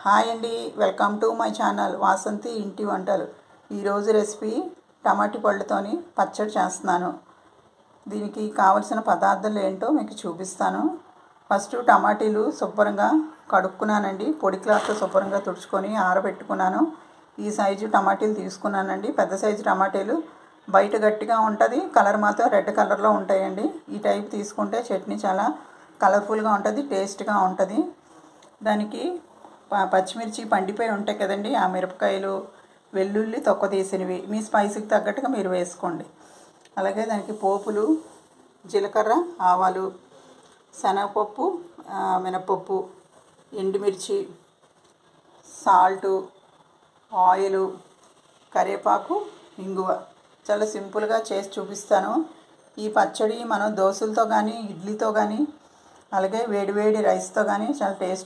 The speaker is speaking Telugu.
హాయ్ అండి, welcome to my channel Vasanthi ఇంటి వంటలు. ఈరోజు రెసిపీ టమాటీ పళ్ళతోని పచ్చడి చేస్తున్నాను. దీనికి కావలసిన పదార్థాలు ఏంటో మీకు చూపిస్తాను. ఫస్ట్ టమాటీలు శుభ్రంగా కడుక్కున్నానండి. పొడి క్లాత్తో శుభ్రంగా తుడుచుకొని ఆరబెట్టుకున్నాను. ఈ సైజు టమాటీలు తీసుకున్నానండి. పెద్ద సైజు టమాటీలు బయట గట్టిగా ఉంటుంది, కలర్ మాత్రం రెడ్ కలర్లో ఉంటాయండి. ఈ టైప్ తీసుకుంటే చట్నీ చాలా కలర్ఫుల్గా ఉంటుంది, టేస్ట్గా ఉంటుంది. దానికి పచ్చిమిర్చి పండిపోయి ఉంటాయి కదండి, ఆ మిరపకాయలు, వెల్లుల్లి తొక్క తీసినవి మీ స్పైసీకి తగ్గట్టుగా మీరు వేసుకోండి. అలాగే దానికి పోపులు జీలకర్ర, ఆవాలు, శనగపప్పు, మినపప్పు, ఎండుమిర్చి, సాల్టు, ఆయిలు, కరివేపాకు, ఇంగువ. చాలా సింపుల్గా చేసి చూపిస్తాను. ఈ పచ్చడి మనం దోశలతో కానీ, ఇడ్లీతో కానీ, అలాగే వేడివేడి రైస్తో కానీ చాలా టేస్ట్